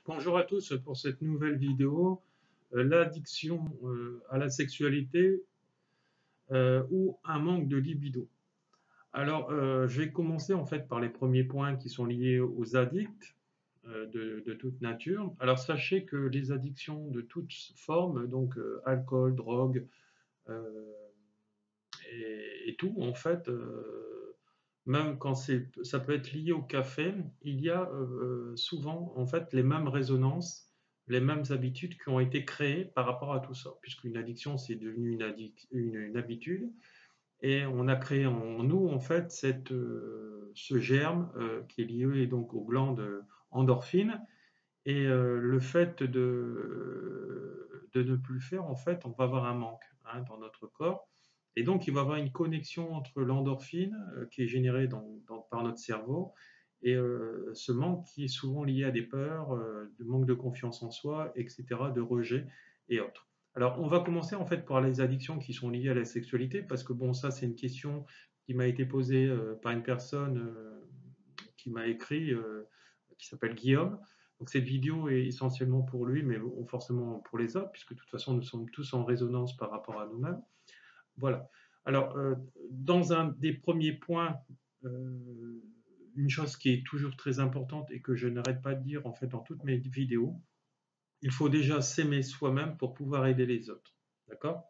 Bonjour à tous pour cette nouvelle vidéo, l'addiction à la sexualité ou un manque de libido. Alors, je vais commencer en fait par les premiers points qui sont liés aux addicts de toute nature. Alors, sachez que les addictions de toutes formes, donc alcool, drogue euh, et tout, en fait, même quand ça peut être lié au café, il y a souvent en fait les mêmes résonances, les mêmes habitudes qui ont été créées par rapport à tout ça, puisqu'une addiction c'est devenu une habitude, et on a créé en nous en fait ce germe qui est lié donc aux glandes endorphines, et le fait de ne plus le faire, en fait, on va avoir un manque dans notre corps. Et donc, il va y avoir une connexion entre l'endorphine qui est générée par notre cerveau et ce manque qui est souvent lié à des peurs, de manque de confiance en soi, etc., de rejet et autres. Alors, on va commencer en fait par les addictions qui sont liées à la sexualité, parce que bon, ça, c'est une question qui m'a été posée par une personne qui m'a écrit, qui s'appelle Guillaume. Donc cette vidéo est essentiellement pour lui, mais forcément pour les autres, puisque de toute façon nous sommes tous en résonance par rapport à nous-mêmes. Voilà. Alors, dans un des premiers points, euh, une chose qui est toujours très importante et que je n'arrête pas de dire en fait dans toutes mes vidéos, il faut déjà s'aimer soi-même pour pouvoir aider les autres. D'accord?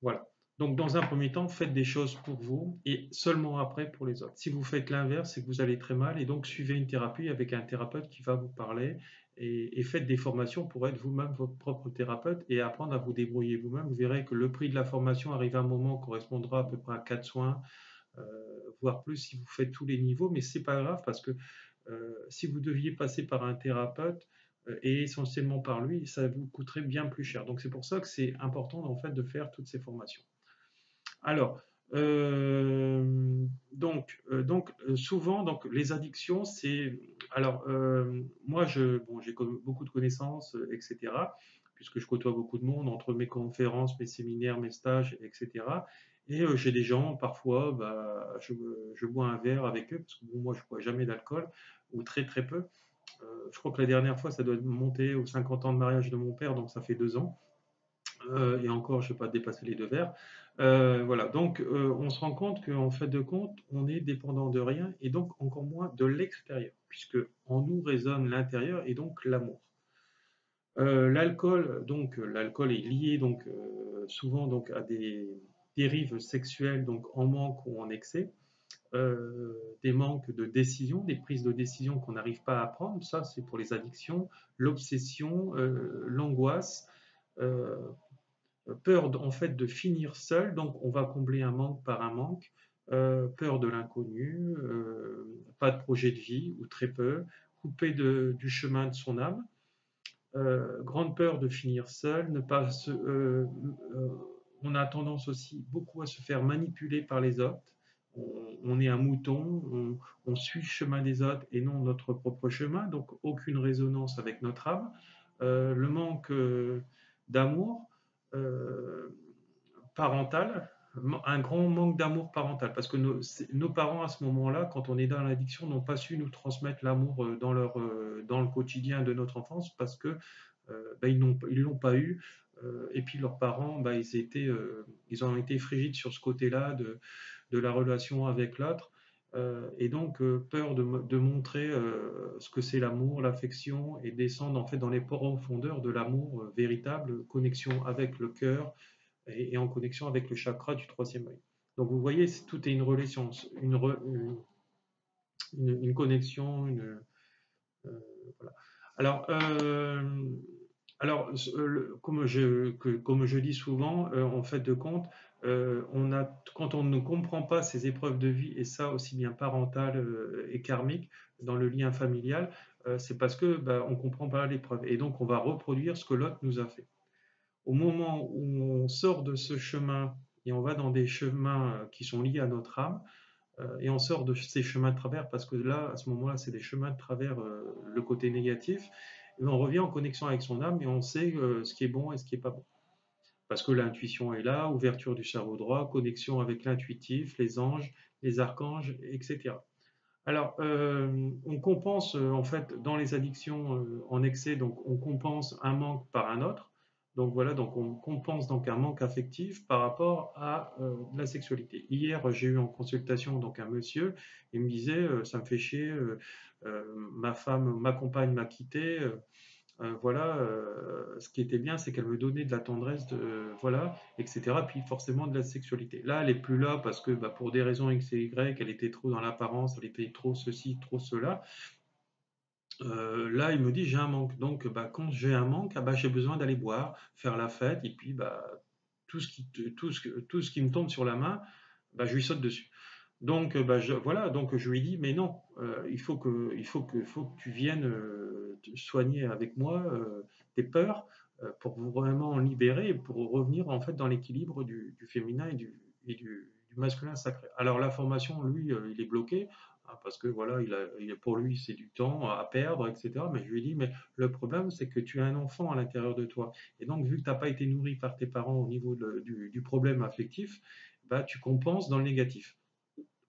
Voilà. Donc, dans un premier temps, faites des choses pour vous et seulement après pour les autres. Si vous faites l'inverse, c'est que vous allez très mal et donc suivez une thérapie avec un thérapeute qui va vous parler et faites des formations pour être vous-même votre propre thérapeute et apprendre à vous débrouiller vous-même. Vous verrez que le prix de la formation arrive à un moment correspondra à peu près à 4 soins, euh, voire plus si vous faites tous les niveaux, mais c'est pas grave parce que si vous deviez passer par un thérapeute et essentiellement par lui, ça vous coûterait bien plus cher. Donc c'est pour ça que c'est important en fait de faire toutes ces formations. Alors, souvent, donc, les addictions, c'est. Alors, moi, bon, j'ai beaucoup de connaissances, etc., puisque je côtoie beaucoup de monde entre mes conférences, mes séminaires, mes stages, etc. Et j'ai des gens, parfois, bah, je bois un verre avec eux, parce que bon, moi, je ne bois jamais d'alcool, ou très très peu. Je crois que la dernière fois, ça doit monter aux 50 ans de mariage de mon père, donc ça fait 2 ans. Et encore, je ne vais pas dépasser les 2 verres. Voilà, donc on se rend compte qu'en fait de compte, on est dépendant de rien et donc encore moins de l'extérieur, puisque en nous résonne l'intérieur et donc l'amour. L'alcool est lié donc souvent donc à des dérives sexuelles donc en manque ou en excès, des manques de décision, des prises de décision qu'on n'arrive pas à prendre. Ça, c'est pour les addictions, l'obsession, l'angoisse. Euh, Peur en fait de finir seul, donc on va combler un manque par un manque, peur de l'inconnu, pas de projet de vie ou très peu, coupé du chemin de son âme, grande peur de finir seul, ne pas euh, on a tendance aussi beaucoup à se faire manipuler par les autres. On est un mouton, on suit le chemin des autres et non notre propre chemin, donc aucune résonance avec notre âme. Le manque d'amour, euh, parental, un grand manque d'amour parental, parce que nos parents à ce moment-là, quand on est dans l'addiction, n'ont pas su nous transmettre l'amour dans le quotidien de notre enfance, parce que bah, ils l'ont pas eu, et puis leurs parents, bah, ils ont été frigides sur ce côté-là de la relation avec l'autre. Et donc peur de montrer ce que c'est l'amour, l'affection, et descendre en fait dans les profondeurs de l'amour véritable, connexion avec le cœur, et en connexion avec le chakra du troisième œil. Donc vous voyez, tout est une relation, une connexion, euh, voilà. Alors, comme je dis souvent, en fait de compte, quand on ne comprend pas ces épreuves de vie, et ça aussi bien parentales et karmiques, dans le lien familial, c'est parce que bah, on ne comprend pas l'épreuve. Et donc on va reproduire ce que l'autre nous a fait. Au moment où on sort de ce chemin et on va dans des chemins qui sont liés à notre âme, et on sort de ces chemins de travers, parce que là, à ce moment-là, c'est des chemins de travers, le côté négatif, et on revient en connexion avec son âme et on sait ce qui est bon et ce qui n'est pas bon. Parce que l'intuition est là, ouverture du cerveau droit, connexion avec l'intuitif, les anges, les archanges, etc. Alors, on compense en fait dans les addictions en excès, donc on compense un manque par un autre. Donc voilà, donc on compense donc un manque affectif par rapport à la sexualité. Hier, j'ai eu en consultation donc un monsieur, il me disait ça me fait chier, ma femme, ma compagne m'a quitté, voilà, ce qui était bien, c'est qu'elle me donnait de la tendresse, voilà, etc. Puis forcément de la sexualité. Là, elle est plus là parce que bah, pour des raisons X et Y, elle était trop dans l'apparence, elle était trop ceci, trop cela. Là, il me dit j'ai un manque. Donc, bah, quand j'ai un manque, ah, bah, j'ai besoin d'aller boire, faire la fête, et puis bah, tout ce qui me tombe sur la main, bah, je lui saute dessus. Donc, bah, voilà, donc je lui dis, mais non, faut que tu viennes te soigner avec moi tes peurs pour vraiment en libérer et pour revenir en fait dans l'équilibre du féminin du masculin sacré. Alors la formation, lui, il est bloqué hein, parce que voilà, pour lui, c'est du temps à perdre, etc. Mais je lui dis, mais le problème, c'est que tu as un enfant à l'intérieur de toi. Et donc, vu que tu n'as pas été nourri par tes parents au niveau du problème affectif, bah, tu compenses dans le négatif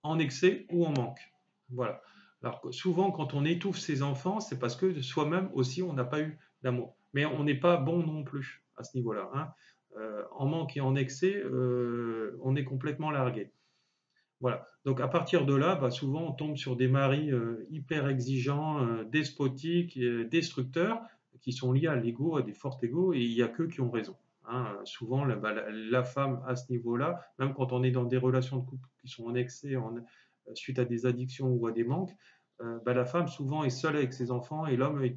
en excès ou en manque. Voilà. Alors souvent, quand on étouffe ses enfants, c'est parce que soi-même aussi, on n'a pas eu d'amour. Mais on n'est pas bon non plus à ce niveau-là. Hein. En manque et en excès, on est complètement largué. Voilà. Donc à partir de là, bah, souvent on tombe sur des maris hyper exigeants, despotiques, destructeurs, qui sont liés à l'ego, à des forts égos, et il n'y a qu'eux qui ont raison. Hein. Souvent, bah, la femme à ce niveau-là, même quand on est dans des relations de couple qui sont en excès, suite à des addictions ou à des manques, bah, la femme souvent est seule avec ses enfants et l'homme est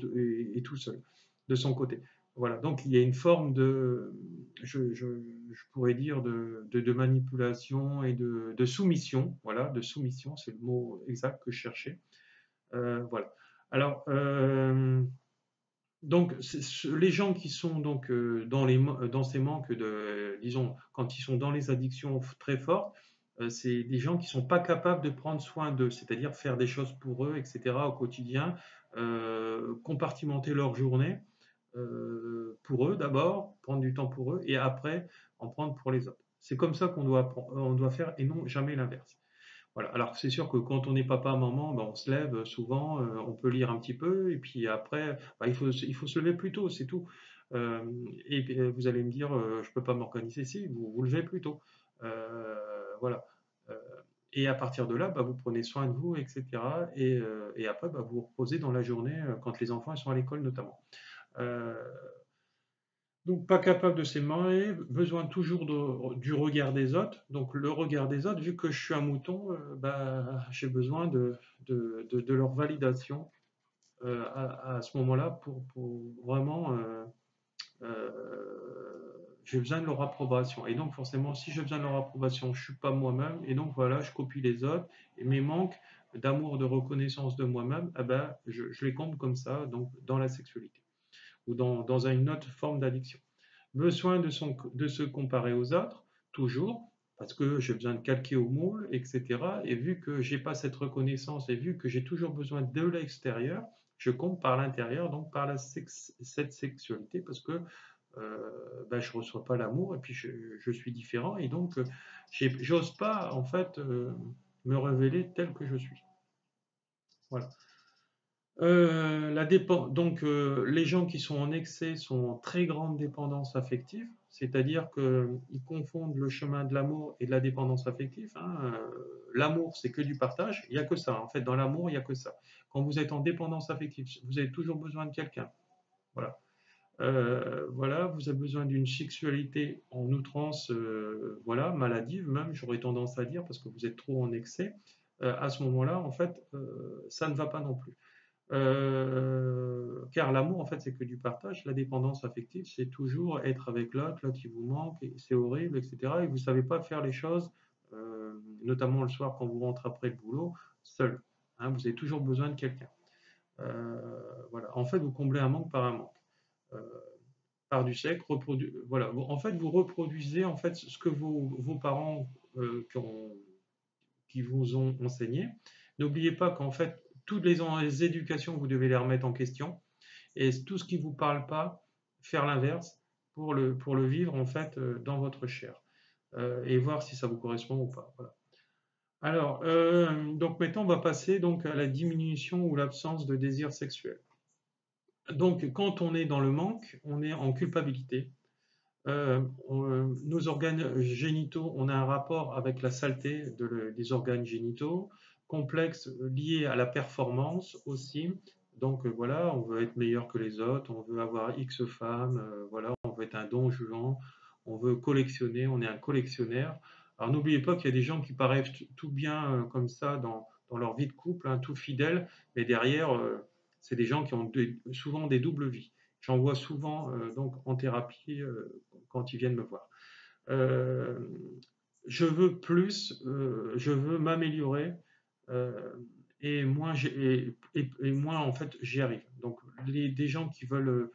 tout seul de son côté. Voilà, donc il y a une forme je pourrais dire, de manipulation et de soumission. Voilà, de soumission, c'est le mot exact que je cherchais. Voilà. Alors, donc, les gens qui sont donc dans ces manques disons, quand ils sont dans les addictions très fortes, c'est des gens qui sont pas capables de prendre soin d'eux, c'est-à-dire faire des choses pour eux, etc. au quotidien, compartimenter leur journée pour eux d'abord, prendre du temps pour eux, et après en prendre pour les autres. C'est comme ça on doit faire et non jamais l'inverse. Voilà. Alors c'est sûr que quand on est papa, maman, ben, on se lève souvent, on peut lire un petit peu, et puis après, ben, il faut se lever plus tôt, c'est tout. Euh, et puis, vous allez me dire, je peux pas m'organiser, si, vous vous levez plus tôt. Voilà. Euh, et à partir de là, bah, vous prenez soin de vous, etc. Et après, bah, vous vous reposez dans la journée quand les enfants ils sont à l'école notamment. Euh, donc, pas capable de s'aimer, besoin toujours du regard des autres. Donc, le regard des autres, vu que je suis un mouton, bah, j'ai besoin de leur validation à ce moment-là pour vraiment. J'ai besoin de leur approbation. Et donc, forcément, si j'ai besoin de leur approbation, je ne suis pas moi-même. Et donc, voilà, je copie les autres. Et mes manques d'amour, de reconnaissance de moi-même, eh ben, je les compte comme ça, donc dans la sexualité ou dans une autre forme d'addiction. Besoin de se comparer aux autres, toujours, parce que j'ai besoin de calquer au moule, etc. Et vu que j'ai pas cette reconnaissance et vu que j'ai toujours besoin de l'extérieur, je compte par l'intérieur, donc par cette sexualité, parce que ben, je reçois pas l'amour et puis je suis différent et donc j'ose pas en fait me révéler tel que je suis. Voilà. Donc, les gens qui sont en excès sont en très grande dépendance affective, c'est-à-dire qu'ils confondent le chemin de l'amour et de la dépendance affective. Hein. L'amour, c'est que du partage, il n'y a que ça. En fait, dans l'amour, il n'y a que ça. Quand vous êtes en dépendance affective, vous avez toujours besoin de quelqu'un. Voilà. Voilà, vous avez besoin d'une sexualité en outrance, voilà, maladive même, j'aurais tendance à dire, parce que vous êtes trop en excès. À ce moment-là, en fait, ça ne va pas non plus. Car l'amour, en fait, c'est que du partage. La dépendance affective, c'est toujours être avec l'autre, l'autre qui vous manque, et c'est horrible, etc. Et vous ne savez pas faire les choses, notamment le soir quand vous rentrez après le boulot, seul. Hein, vous avez toujours besoin de quelqu'un. Voilà. En fait, vous comblez un manque par un manque. Euh, par du sexe, voilà. En fait, vous reproduisez en fait ce que vos parents qui vous ont enseigné. N'oubliez pas qu'en fait, toutes les éducations, vous devez les remettre en question. Et tout ce qui ne vous parle pas, faire l'inverse pour le vivre en fait dans votre chair. Et voir si ça vous correspond ou pas. Voilà. Alors, donc maintenant, on va passer donc à la diminution ou l'absence de désir sexuel. Donc, quand on est dans le manque, on est en culpabilité. Nos organes génitaux, on a un rapport avec la saleté des organes génitaux, complexe lié à la performance aussi. Donc voilà, on veut être meilleur que les autres, on veut avoir X femmes, voilà, on veut être un don juan, on veut collectionner, on est un collectionneur. Alors n'oubliez pas qu'il y a des gens qui paraissent tout bien comme ça dans leur vie de couple, hein, tout fidèles, mais derrière, c'est des gens qui ont souvent des doubles vies. J'en vois souvent donc en thérapie quand ils viennent me voir. Euh, je veux plus, je veux m'améliorer euh, et moins, et moins en fait j'y arrive. Donc des gens qui veulent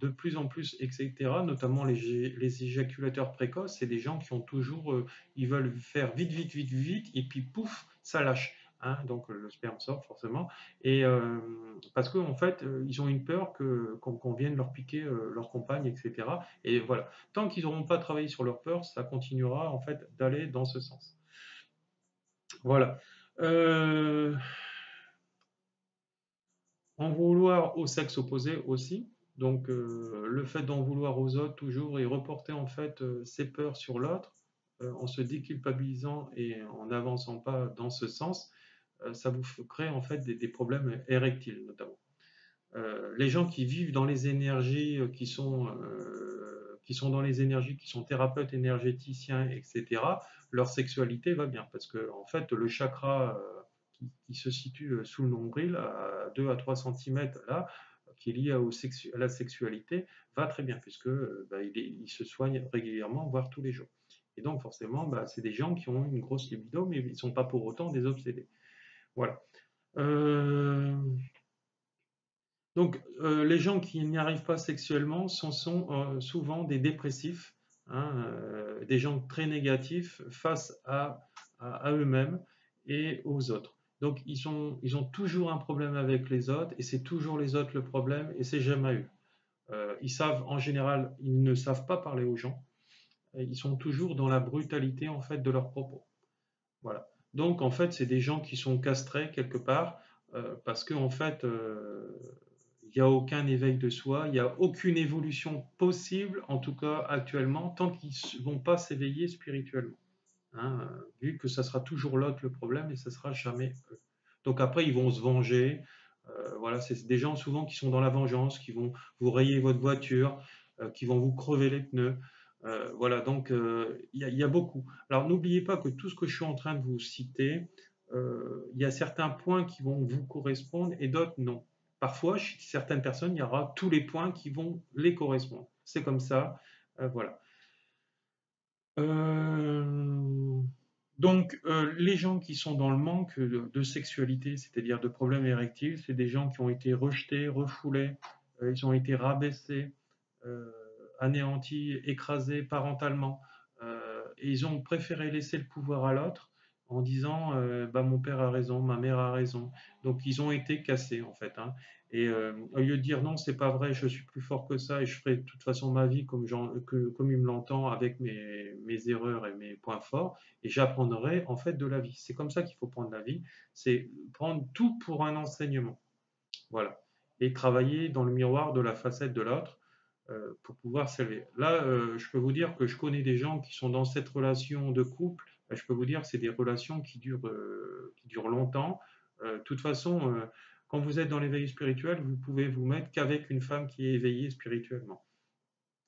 de plus en plus, etc., notamment les éjaculateurs précoces, c'est des gens qui ont toujours, ils veulent faire vite, vite, vite, vite, et puis pouf, ça lâche. Hein, donc le sperme sort forcément, et parce qu'en fait ils ont une peur qu'on vienne leur piquer leur compagne, etc. Et voilà, tant qu'ils n'auront pas travaillé sur leur peur, ça continuera en fait d'aller dans ce sens. Voilà. Euh, En vouloir au sexe opposé aussi. Donc le fait d'en vouloir aux autres toujours et reporter en fait ses peurs sur l'autre en se déculpabilisant et en n'avançant pas dans ce sens, ça vous crée en fait des problèmes érectiles notamment. Les gens qui vivent dans les énergies qui sont dans les énergies, qui sont thérapeutes énergéticiens, etc., leur sexualité va bien parce que en fait le chakra qui se situe sous le nombril à 2 à 3 cm là, qui est lié à la sexualité, va très bien puisque bah, il se soigne régulièrement, voire tous les jours. Et donc forcément, bah, c'est des gens qui ont une grosse libido, mais ils ne sont pas pour autant des obsédés. Voilà. Euh, donc, les gens qui n'y arrivent pas sexuellement sont souvent des dépressifs, hein, des gens très négatifs face à eux-mêmes et aux autres. Donc, ils ont toujours un problème avec les autres et c'est toujours les autres le problème et c'est jamais eux. Ils savent, en général, ils ne savent pas parler aux gens. Ils sont toujours dans la brutalité en fait de leurs propos. Voilà. Donc, en fait, c'est des gens qui sont castrés quelque part parce qu'en fait, il n'y a aucun éveil de soi, il n'y a aucune évolution possible, en tout cas actuellement, tant qu'ils ne vont pas s'éveiller spirituellement. Hein, vu que ça sera toujours l'autre le problème et ça sera jamais eux. Donc après, ils vont se venger. Voilà, c'est des gens souvent qui sont dans la vengeance, qui vont vous rayer votre voiture, qui vont vous crever les pneus. Voilà, donc il y a beaucoup. Alors n'oubliez pas que tout ce que je suis en train de vous citer, il y a certains points qui vont vous correspondre et d'autres non. Parfois, chez certaines personnes, il y aura tous les points qui vont les correspondre. C'est comme ça. Voilà. Euh, donc, les gens qui sont dans le manque de sexualité, c'est-à-dire de problèmes érectiles, c'est des gens qui ont été rejetés, refoulés, ils ont été rabaissés, euh, anéantis, écrasés parentalement, et ils ont préféré laisser le pouvoir à l'autre en disant bah, mon père a raison, ma mère a raison. Donc, ils ont été cassés en fait. Hein. Et au lieu de dire non, c'est pas vrai, je suis plus fort que ça et je ferai de toute façon ma vie comme il me l'entend avec mes erreurs et mes points forts et j'apprendrai en fait de la vie. C'est comme ça qu'il faut prendre la vie, c'est prendre tout pour un enseignement. Voilà. Et travailler dans le miroir de la facette de l'autre pour pouvoir s'élever. Là, je peux vous dire que je connais des gens qui sont dans cette relation de couple. Je peux vous dire que c'est des relations qui durent longtemps. De toute façon, quand vous êtes dans l'éveil spirituel, vous pouvez vous mettre qu'avec une femme qui est éveillée spirituellement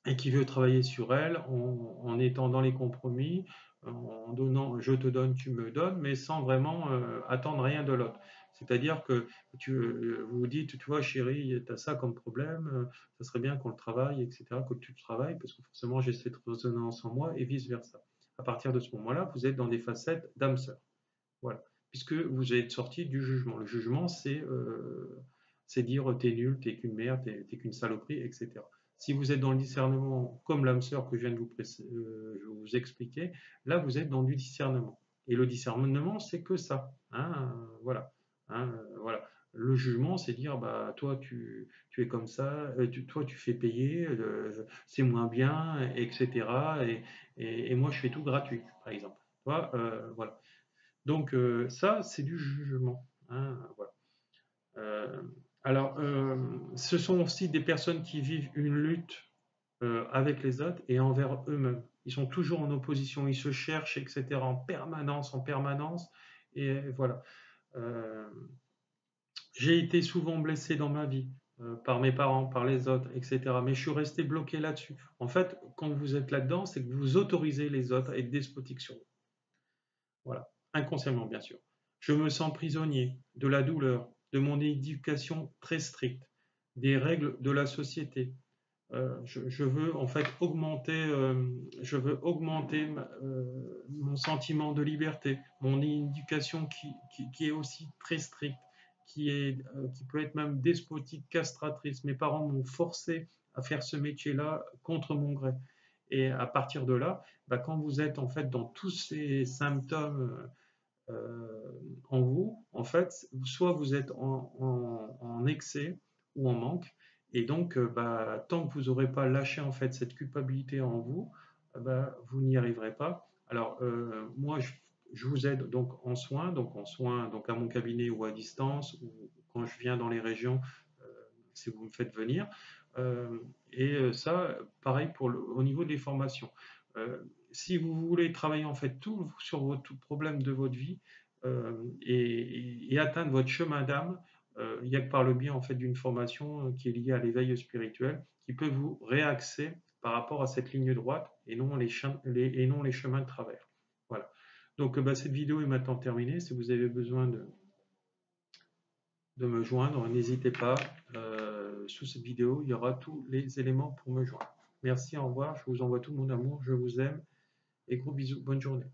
et qui veut travailler sur elle en étant dans les compromis, en donnant je te donne, tu me donnes, mais sans vraiment attendre rien de l'autre. C'est-à-dire que vous vous dites, tu vois, chérie, tu as ça comme problème, ça serait bien qu'on le travaille, etc., que tu le travailles, parce que forcément j'ai cette résonance en moi, et vice-versa. À partir de ce moment-là, vous êtes dans des facettes d'âme-sœur. Voilà. Puisque vous êtes sorti du jugement. Le jugement, c'est dire t'es nul, t'es qu'une merde, t'es qu'une saloperie, etc. Si vous êtes dans le discernement, comme l'âme sœur que je viens de vous expliquer, là vous êtes dans du discernement. Et le discernement, c'est que ça. Hein, voilà. Hein, voilà. Le jugement, c'est dire bah toi tu es comme ça, toi tu fais payer, c'est moins bien, etc. Et moi je fais tout gratuit, par exemple. Voilà. Donc ça, c'est du jugement, hein, voilà. Euh, alors, ce sont aussi des personnes qui vivent une lutte avec les autres et envers eux-mêmes. Ils sont toujours en opposition, ils se cherchent, etc. en permanence, en permanence. Et voilà. Euh, j'ai été souvent blessé dans ma vie par mes parents, par les autres, etc. Mais je suis resté bloqué là-dessus. En fait, quand vous êtes là-dedans, c'est que vous autorisez les autres à être despotiques sur vous. Voilà, inconsciemment bien sûr. Je me sens prisonnier de la douleur, de mon éducation très stricte, des règles de la société. Je veux en fait augmenter mon sentiment de liberté, mon éducation qui est aussi très stricte, qui peut être même despotique, castratrice. Mes parents m'ont forcé à faire ce métier-là contre mon gré. Et à partir de là, bah, quand vous êtes en fait dans tous ces symptômes en vous, en fait, soit vous êtes en excès ou en manque, et donc bah, tant que vous n'aurez pas lâché en fait cette culpabilité en vous, bah, vous n'y arriverez pas. Alors moi, je vous aide donc en soins, donc à mon cabinet ou à distance, ou quand je viens dans les régions, euh, si vous me faites venir. Euh, et ça, pareil au niveau des formations. Euh, si vous voulez travailler en fait tout sur vos problèmes de votre vie et atteindre votre chemin d'âme, il n'y a que par le biais en fait d'une formation qui est liée à l'éveil spirituel qui peut vous réaxer par rapport à cette ligne droite et non et non les chemins de travers. Voilà. Donc bah, cette vidéo est maintenant terminée. Si vous avez besoin de me joindre, n'hésitez pas. Sous cette vidéo, il y aura tous les éléments pour me joindre. Merci, au revoir. Je vous envoie tout mon amour. Je vous aime et gros bisous. Bonne journée.